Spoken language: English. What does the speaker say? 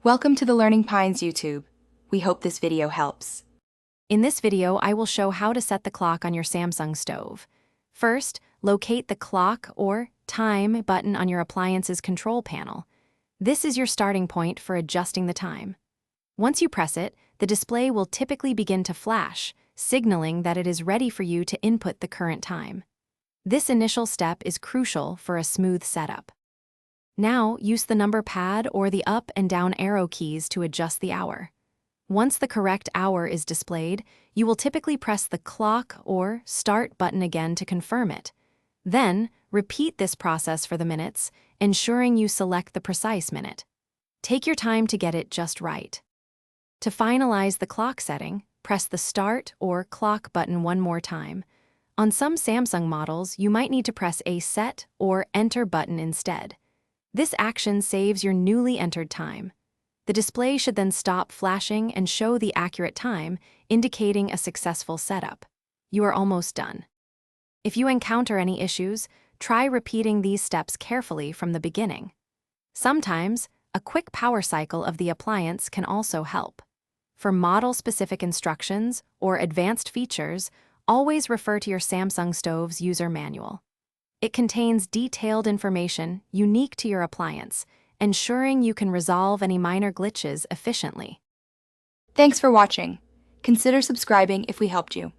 Welcome to the Learning Pines YouTube. We hope this video helps. In this video, I will show how to set the clock on your Samsung stove. First, locate the clock or time button on your appliance's control panel. This is your starting point for adjusting the time. Once you press it, the display will typically begin to flash, signaling that it is ready for you to input the current time. This initial step is crucial for a smooth setup. Now, use the number pad or the up and down arrow keys to adjust the hour. Once the correct hour is displayed, you will typically press the clock or start button again to confirm it. Then, repeat this process for the minutes, ensuring you select the precise minute. Take your time to get it just right. To finalize the clock setting, press the start or clock button one more time. On some Samsung models, you might need to press a set or enter button instead. This action saves your newly entered time. The display should then stop flashing and show the accurate time, indicating a successful setup. You are almost done. If you encounter any issues, try repeating these steps carefully from the beginning. Sometimes, a quick power cycle of the appliance can also help. For model-specific instructions or advanced features, always refer to your Samsung stove's user manual. It contains detailed information unique to your appliance, ensuring you can resolve any minor glitches efficiently. Thanks for watching. Consider subscribing if we helped you.